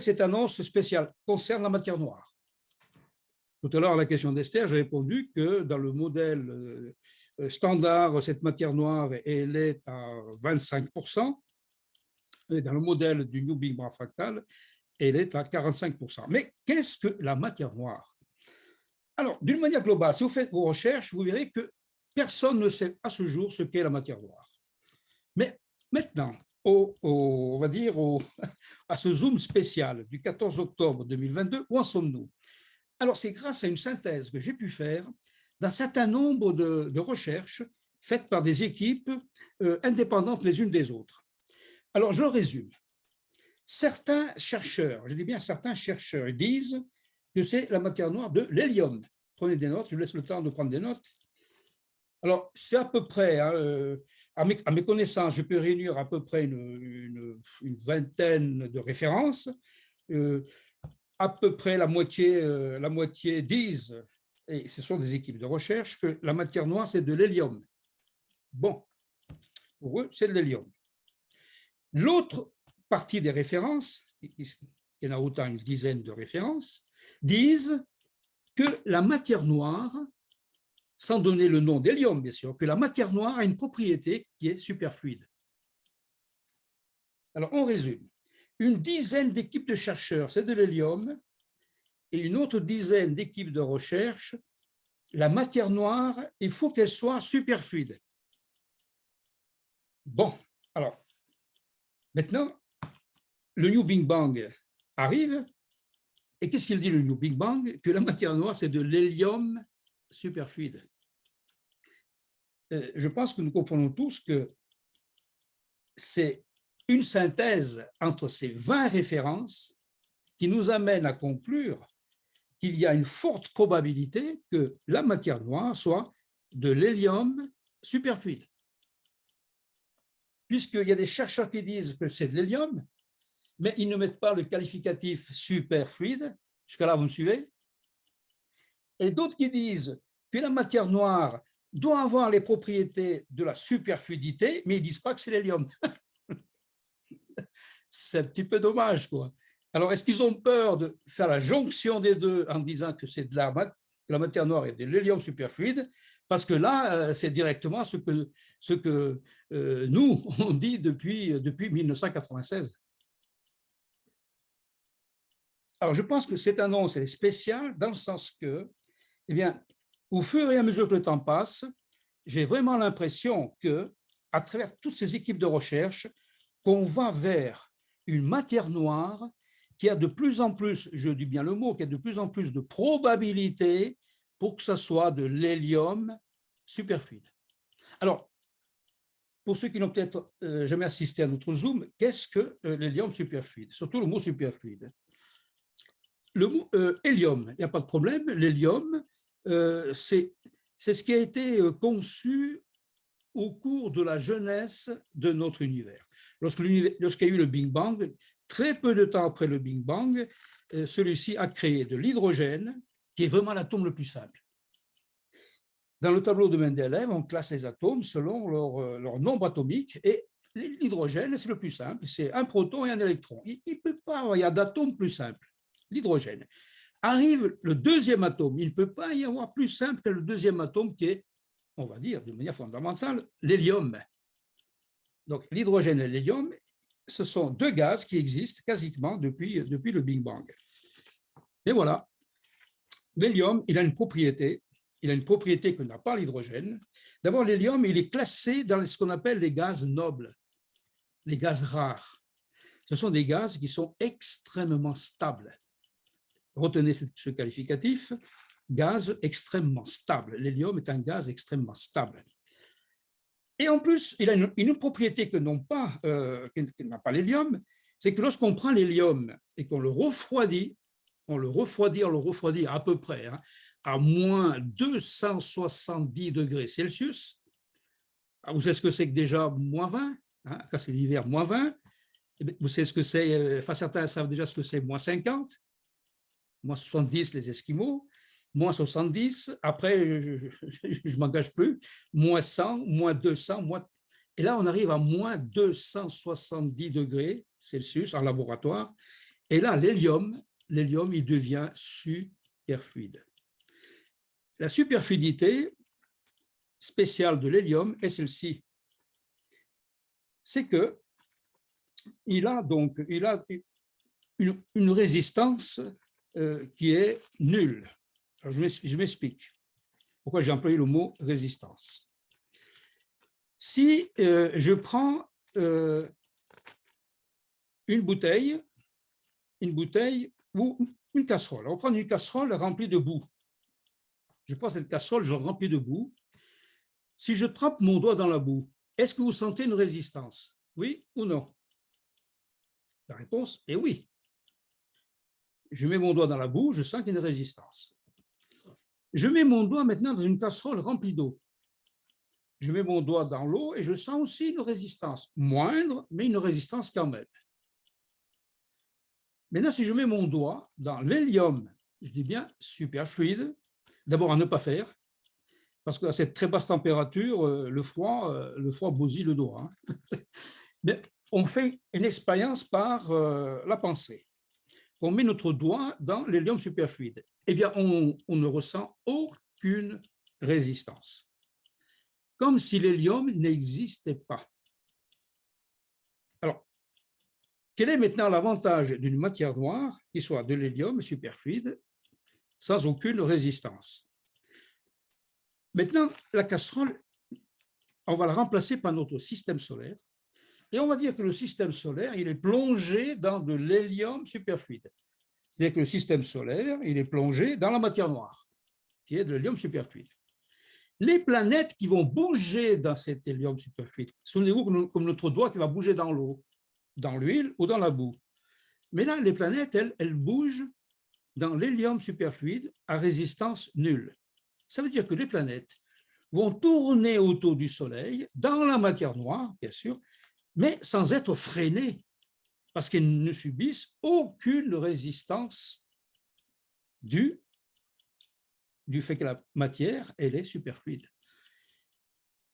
cette annonce spéciale concerne la matière noire. Tout à l'heure, à la question d'Esther, j'ai répondu que dans le modèle standard, cette matière noire, elle est à 25%, et dans le modèle du New Big Bang fractal, elle est à 45%. Mais qu'est-ce que la matière noire? Alors, d'une manière globale, si vous faites vos recherches, vous verrez que personne ne sait à ce jour ce qu'est la matière noire. Mais maintenant, on va dire à ce Zoom spécial du 14 octobre 2022, où en sommes-nous? Alors, c'est grâce à une synthèse que j'ai pu faire d'un certain nombre de recherches faites par des équipes indépendantes les unes des autres. Alors, je résume. Certains chercheurs, je dis bien certains chercheurs, disent que c'est la matière noire de l'hélium. Prenez des notes, je vous laisse le temps de prendre des notes. Alors, c'est à peu près, à mes connaissances, je peux réunir à peu près une vingtaine de références. À peu près la moitié disent, et ce sont des équipes de recherche, que la matière noire, c'est de l'hélium. Bon, pour eux, c'est de l'hélium. L'autre partie des références, il y en a autant une dizaine de références, disent que la matière noire, sans donner le nom d'hélium, bien sûr, que la matière noire a une propriété qui est superfluide. Alors, on résume. Une dizaine d'équipes de chercheurs, c'est de l'hélium, et une autre dizaine d'équipes de recherche, la matière noire, il faut qu'elle soit superfluide. Bon, alors, maintenant, le New Big Bang arrive, et qu'est-ce qu'il dit le New Big Bang? Que la matière noire, c'est de l'hélium superfluide. Je pense que nous comprenons tous que c'est une synthèse entre ces 20 références qui nous amène à conclure qu'il y a une forte probabilité que la matière noire soit de l'hélium superfluide. Puisqu'il y a des chercheurs qui disent que c'est de l'hélium, mais ils ne mettent pas le qualificatif superfluide. Jusqu'à là, vous me suivez? Et d'autres qui disent que la matière noire doit avoir les propriétés de la superfluidité, mais ils ne disent pas que c'est l'hélium. C'est un petit peu dommage, quoi. Alors, est-ce qu'ils ont peur de faire la jonction des deux en disant que c'est de la matière noire et de l'hélium superfluide? Parce que là, c'est directement ce que nous, on dit depuis 1996. Alors, je pense que cette annonce est spéciale dans le sens que, eh bien, au fur et à mesure que le temps passe, j'ai vraiment l'impression que, à travers toutes ces équipes de recherche, qu'on va vers une matière noire qui a de plus en plus, je dis bien le mot, qui a de plus en plus de probabilité pour que ce soit de l'hélium superfluide. Alors, pour ceux qui n'ont peut-être jamais assisté à notre Zoom, qu'est-ce que l'hélium superfluide? Surtout le mot superfluide. Le mot hélium, il n'y a pas de problème, l'hélium, c'est ce qui a été conçu au cours de la jeunesse de notre univers. Lorsqu'il y a eu le Big Bang, très peu de temps après le Big Bang, celui-ci a créé de l'hydrogène, qui est vraiment l'atome le plus simple. Dans le tableau de Mendeleïev, on classe les atomes selon leur nombre atomique, et l'hydrogène, c'est le plus simple, c'est un proton et un électron. Il ne peut pas y avoir d'atome plus simple, l'hydrogène. Arrive le deuxième atome, il ne peut pas y avoir plus simple que le deuxième atome qui est, on va dire de manière fondamentale, l'hélium. Donc l'hydrogène et l'hélium, ce sont deux gaz qui existent quasiment depuis le Big Bang. Et voilà, l'hélium, il a une propriété que n'a pas l'hydrogène. D'abord, l'hélium, il est classé dans ce qu'on appelle les gaz nobles, les gaz rares. Ce sont des gaz qui sont extrêmement stables. Retenez ce qualificatif, gaz extrêmement stable. L'hélium est un gaz extrêmement stable. Et en plus, il a une propriété que n'a pas l'hélium, c'est que lorsqu'on prend l'hélium et qu'on le refroidit, on le refroidit à peu près à moins 270 degrés Celsius. Vous savez ce que c'est que déjà moins 20, quand c'est l'hiver, moins 20. Vous savez ce que c'est, enfin certains savent déjà ce que c'est moins 50, moins 70 les Esquimaux, moins 70, après je ne m'engage plus, moins 100, moins 200, et là on arrive à moins 270 degrés Celsius en laboratoire, Et là, l'hélium, il devient superfluide. La superfluidité spéciale de l'hélium est celle-ci. C'est qu'il a une résistance qui est nulle. Alors, je m'explique. Pourquoi j'ai employé le mot résistance? Si je prends une bouteille ou une casserole, on va prendre une casserole remplie de boue. Je prends cette casserole, je la remplis de boue. Si je trempe mon doigt dans la boue, est-ce que vous sentez une résistance? Oui ou non? La réponse est oui. Je mets mon doigt dans la boue, je sens qu'il y a une résistance. Je mets mon doigt maintenant dans une casserole remplie d'eau. Je mets mon doigt dans l'eau et je sens aussi une résistance, moindre, mais une résistance quand même. Maintenant, si je mets mon doigt dans l'hélium, je dis bien superfluide, d'abord à ne pas faire, parce qu'à cette très basse température, le froid bousille le doigt. Hein. Mais on fait une expérience par la pensée. On met notre doigt dans l'hélium superfluide. Eh bien, on ne ressent aucune résistance. Comme si l'hélium n'existait pas. Alors, quel est maintenant l'avantage d'une matière noire qui soit de l'hélium superfluide sans aucune résistance? Maintenant, la casserole, on va la remplacer par notre système solaire et on va dire que le système solaire, il est plongé dans de l'hélium superfluide. C'est-à-dire que le système solaire, il est plongé dans la matière noire, qui est de l'hélium superfluide. Les planètes qui vont bouger dans cet hélium superfluide, souvenez-vous comme notre doigt qui va bouger dans l'eau, dans l'huile ou dans la boue. Mais là, les planètes, elles bougent dans l'hélium superfluide à résistance nulle. Ça veut dire que les planètes vont tourner autour du Soleil dans la matière noire, bien sûr, mais sans être freinées, parce qu'elles ne subissent aucune résistance du fait que la matière, elle est superfluide.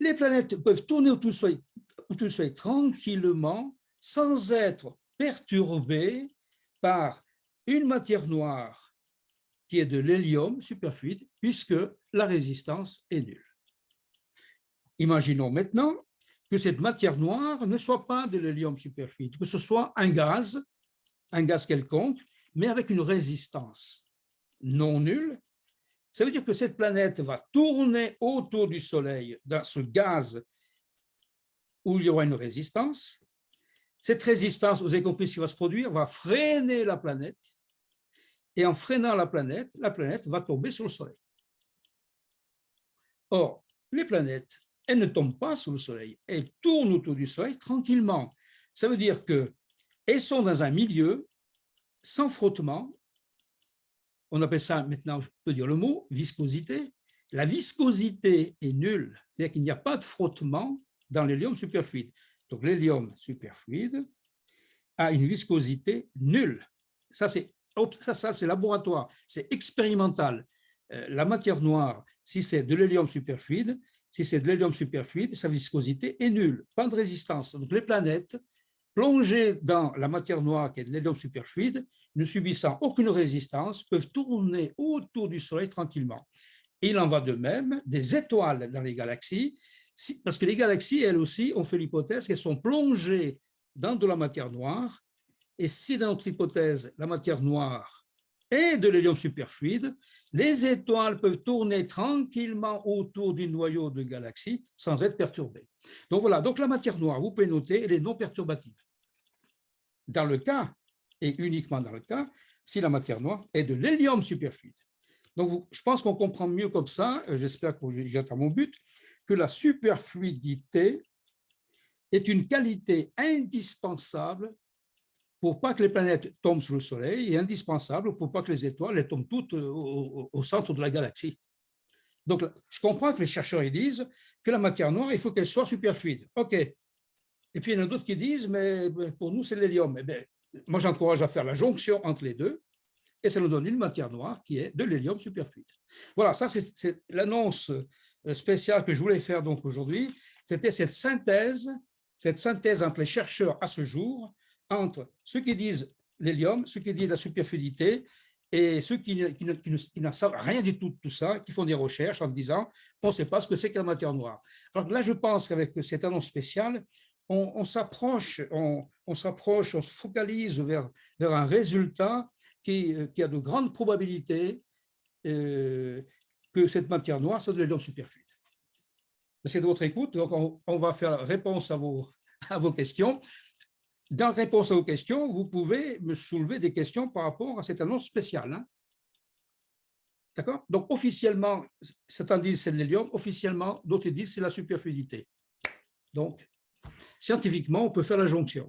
Les planètes peuvent tourner autour du Soleil tranquillement, sans être perturbées par une matière noire qui est de l'hélium superfluide, puisque la résistance est nulle. Imaginons maintenant que cette matière noire ne soit pas de l'hélium superfluide, que ce soit un gaz quelconque, mais avec une résistance non nulle. Ça veut dire que cette planète va tourner autour du Soleil dans ce gaz où il y aura une résistance. Cette résistance, vous avez compris ce qui va se produire, va freiner la planète. Et en freinant la planète va tomber sur le Soleil. Or, les planètes, elles ne tombent pas sur le Soleil, elles tournent autour du Soleil tranquillement. Ça veut dire qu'elles sont dans un milieu sans frottement. On appelle ça maintenant, je peux dire le mot, viscosité. La viscosité est nulle, c'est-à-dire qu'il n'y a pas de frottement dans l'hélium superfluide. Donc l'hélium superfluide a une viscosité nulle. Ça, c'est laboratoire, c'est expérimental. La matière noire, si c'est de l'hélium superfluide, sa viscosité est nulle, pas de résistance. Donc les planètes plongées dans la matière noire qui est de l'hélium superfluide, ne subissant aucune résistance, peuvent tourner autour du Soleil tranquillement. Et il en va de même des étoiles dans les galaxies, parce que les galaxies, elles aussi, ont fait l'hypothèse qu'elles sont plongées dans de la matière noire. Et si dans notre hypothèse, la matière noire est de l'hélium superfluide, les étoiles peuvent tourner tranquillement autour du noyau de galaxie sans être perturbées. Donc voilà, donc la matière noire, vous pouvez noter, elle est non perturbative. Dans le cas, et uniquement dans le cas, si la matière noire est de l'hélium superfluide. Donc je pense qu'on comprend mieux comme ça, j'espère que j'ai atteint mon but, que la superfluidité est une qualité indispensable pour pas que les planètes tombent sur le Soleil et indispensable pour pas que les étoiles elles tombent toutes au centre de la galaxie. Donc, je comprends que les chercheurs ils disent que la matière noire, il faut qu'elle soit superfluide. OK. Et puis, il y en a d'autres qui disent, mais pour nous, c'est l'hélium. Eh bien, moi, j'encourage à faire la jonction entre les deux et ça nous donne une matière noire qui est de l'hélium superfluide. Voilà, ça, c'est l'annonce spéciale que je voulais faire donc aujourd'hui. C'était cette synthèse entre les chercheurs à ce jour, entre ceux qui disent l'hélium, ceux qui disent la superfluidité, et ceux qui n'en savent rien du tout de tout ça, qui font des recherches en disant on ne sait pas ce que c'est que la matière noire. Alors là, je pense qu'avec cette annonce spéciale, on s'approche, on se focalise vers un résultat qui a de grandes probabilités que cette matière noire soit de l'hélium superfluide. C'est de votre écoute, donc on va faire réponse à vos questions. Dans réponse à vos questions, vous pouvez me soulever des questions par rapport à cette annonce spéciale. Hein. D'accord? Donc, officiellement, certains disent c'est de l'hélium, officiellement, d'autres disent c'est la superfluidité. Donc, scientifiquement, on peut faire la jonction.